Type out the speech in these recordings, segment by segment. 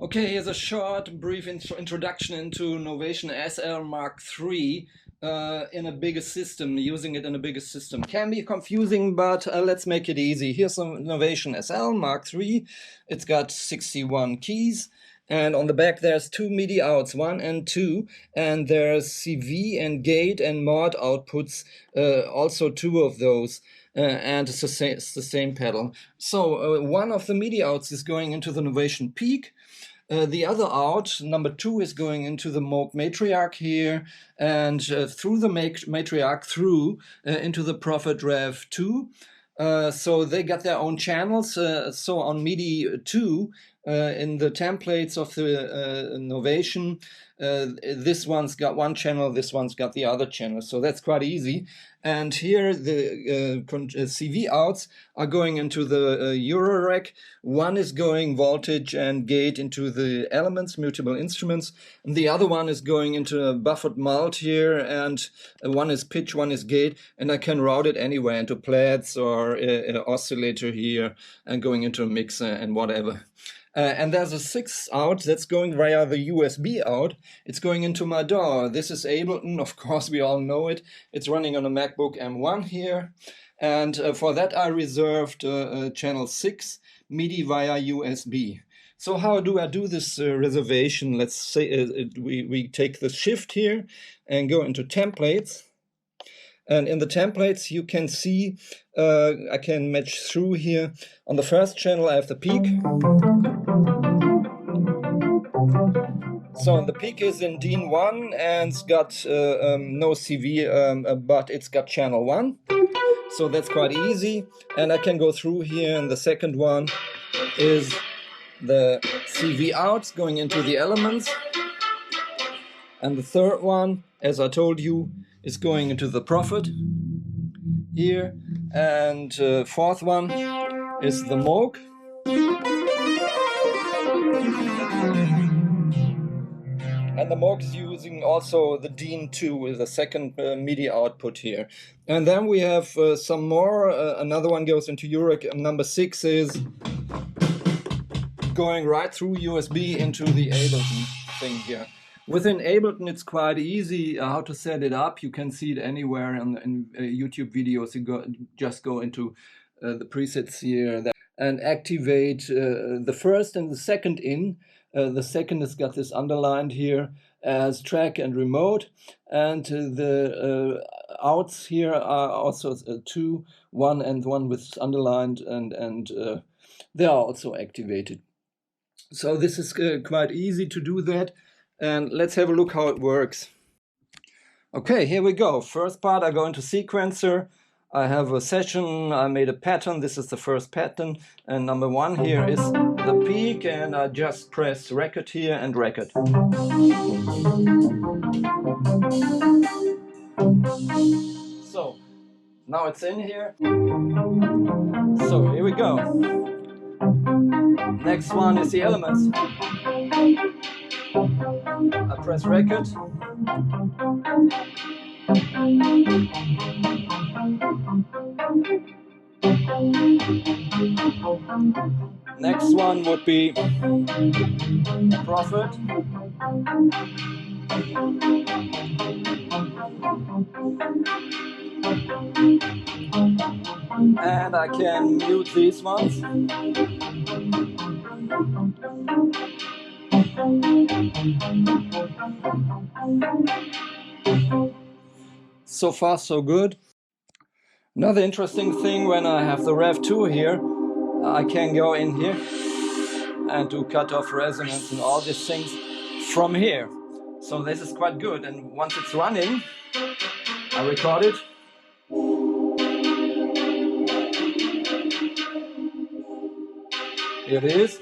Okay, here's a short, brief introduction into Novation SL Mark III in a bigger system, using it in a bigger system. Can be confusing, but let's make it easy. Here's some Novation SL Mark III. It's got 61 keys. And on the back there's two MIDI outs, 1 and 2, and there's CV and gate and mod outputs, also 2 of those, and it's the same pedal. So one of the MIDI outs is going into the Novation Peak. The other out, number 2, is going into the Moog Matriarch here, and through the Matriarch through into the Prophet Rev 2. So they got their own channels. So on MIDI 2, in the templates of the Novation, this one's got one channel, this one's got the other channel. So that's quite easy. And here the CV outs are going into the Eurorack. One is going voltage and gate into the elements, mutable instruments. And the other one is going into a buffered mult here. And one is pitch, one is gate. And I can route it anywhere into plaids or an oscillator here and going into a mixer and whatever. And there's a 6 out that's going via the USB out. It's going into my DAW. This is Ableton, of course we all know it. It's running on a MacBook M1 here. And for that I reserved channel 6, MIDI via USB. So how do I do this reservation? Let's say we take the shift here and go into templates. And in the templates you can see, I can match through here. On the first channel I have the peak. So the peak is in DIN 1 and it's got no CV, but it's got channel 1. So that's quite easy. And I can go through here, and the second one is the CV outs going into the elements. And the third one, as I told you, is going into the Prophet here. And fourth one is the Moog. And the Moog is using also the DIN 2 with the second MIDI output here. And then we have some more. Another one goes into Eurorack. Number 6 is going right through USB into the Ableton thing here. Within Ableton, it's quite easy how to set it up. You can see it anywhere in YouTube videos. You just go into the presets here and activate the first and the second in. The second has got this underlined here as track and remote. And the outs here are also 2, 1 and 1 with underlined, and they are also activated. So this is quite easy to do that. And let's have a look how it works. Okay, here we go. First part, I go into sequencer. I have a session, I made a pattern. This is the first pattern. And number 1 here is the peak, and I just press record here and record. So, now it's in here. So, here we go. Next one is the elements. I press record. Next one would be Prophet. And I can mute these ones. So far so good. Another interesting thing, when I have the Rev 2 here, I can go in here and do cutoff, resonance and all these things from here. So this is quite good, and once it's running, I record it. Here it is.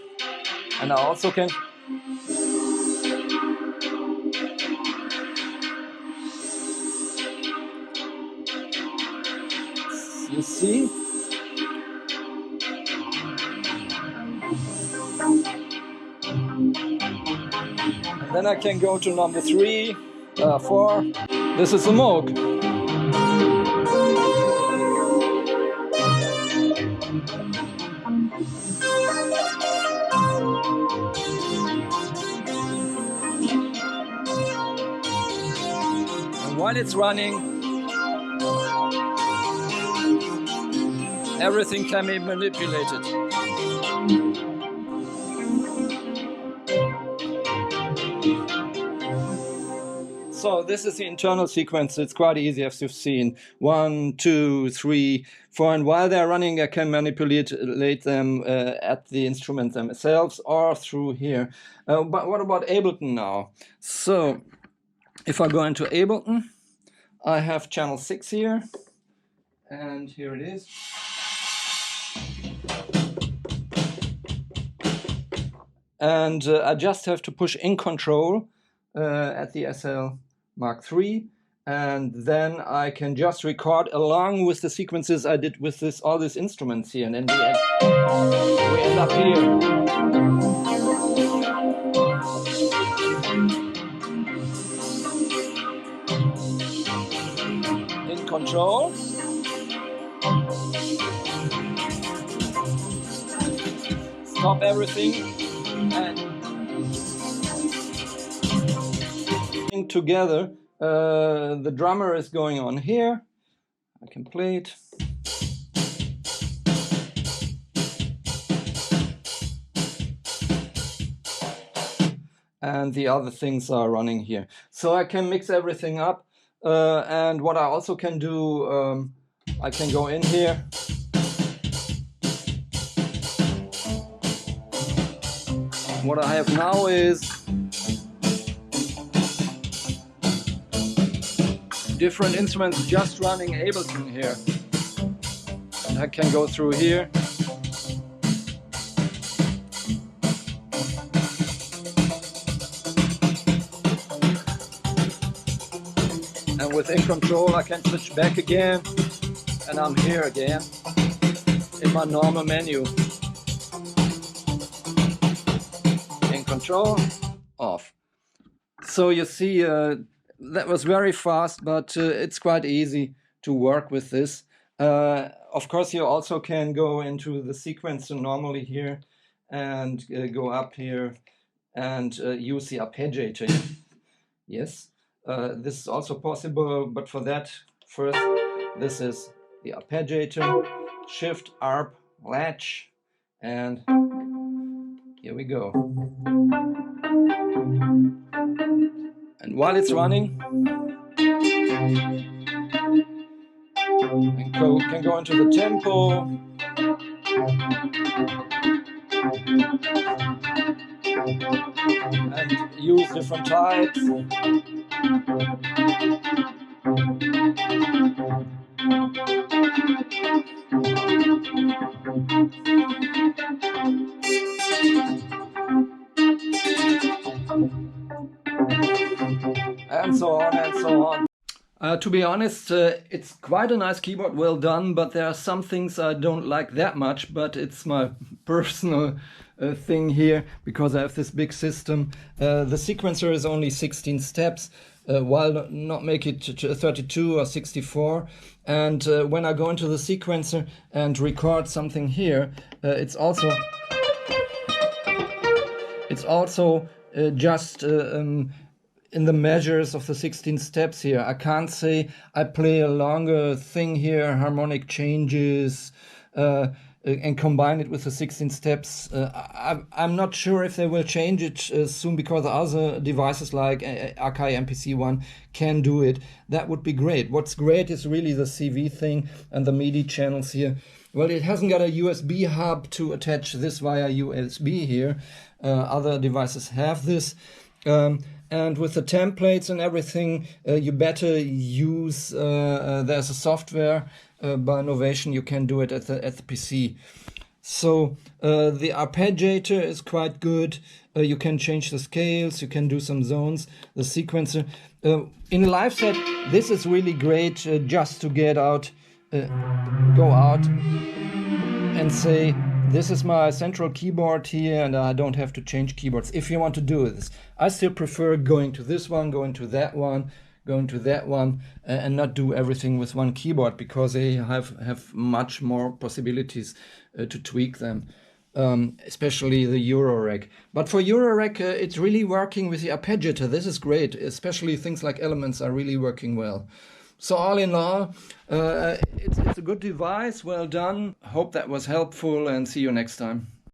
And I also can you see? And then I can go to number 3, 4. This is the Moog. while it's running, everything can be manipulated. So this is the internal sequence. It's quite easy, as you've seen. 1, 2, 3, 4. And while they're running, I can manipulate them at the instrument themselves or through here. But what about Ableton now? So if I go into Ableton, I have channel 6 here. And here it is. And I just have to push in control at the SL Mark III, and then I can just record along with the sequences I did with all these instruments here, and then we end up here. In control. Stop everything and together. The drummer is going on here. I can play it. And the other things are running here. So I can mix everything up. And what I also can do, I can go in here. What I have now is different instruments just running Ableton here. And I can go through here. And with in control I can switch back again, and I'm here again in my normal menu. In control, off. So you see, that was very fast, but it's quite easy to work with this. Of course, you also can go into the sequencer normally here and go up here and use the arpeggiator. Yes, this is also possible, but for that, first, this is the arpeggiator, shift, arp, latch, and here we go. And while it's running, and can go into the tempo, and use different types. And so on and so on. To be honest, it's quite a nice keyboard, well done, but there are some things I don't like that much, but it's my personal thing here, because I have this big system. The sequencer is only 16 steps, while not make it to 32 or 64. And when I go into the sequencer and record something here, it's also just in the measures of the 16 steps here. I can't say I play a longer thing here, harmonic changes, and combine it with the 16 steps. I'm not sure if they will change it soon, because other devices like Akai MPC-1 can do it. That would be great. What's great is really the CV thing and the MIDI channels here. Well, it hasn't got a USB hub to attach this via USB here. Other devices have this. And with the templates and everything, you better use, there's a software by Novation, you can do it at the PC. So the arpeggiator is quite good. You can change the scales, you can do some zones, the sequencer. In a live set, this is really great just to get out, go out and say, this is my central keyboard here, and I don't have to change keyboards. If you want to do this, I still prefer going to this one, going to that one, going to that one, and not do everything with one keyboard, because they have much more possibilities to tweak them. especially the Eurorack. But for Eurorack, it's really working with the arpeggiator. This is great, especially things like Elements are really working well. So all in all, it's a good device, well done. Hope that was helpful, and see you next time.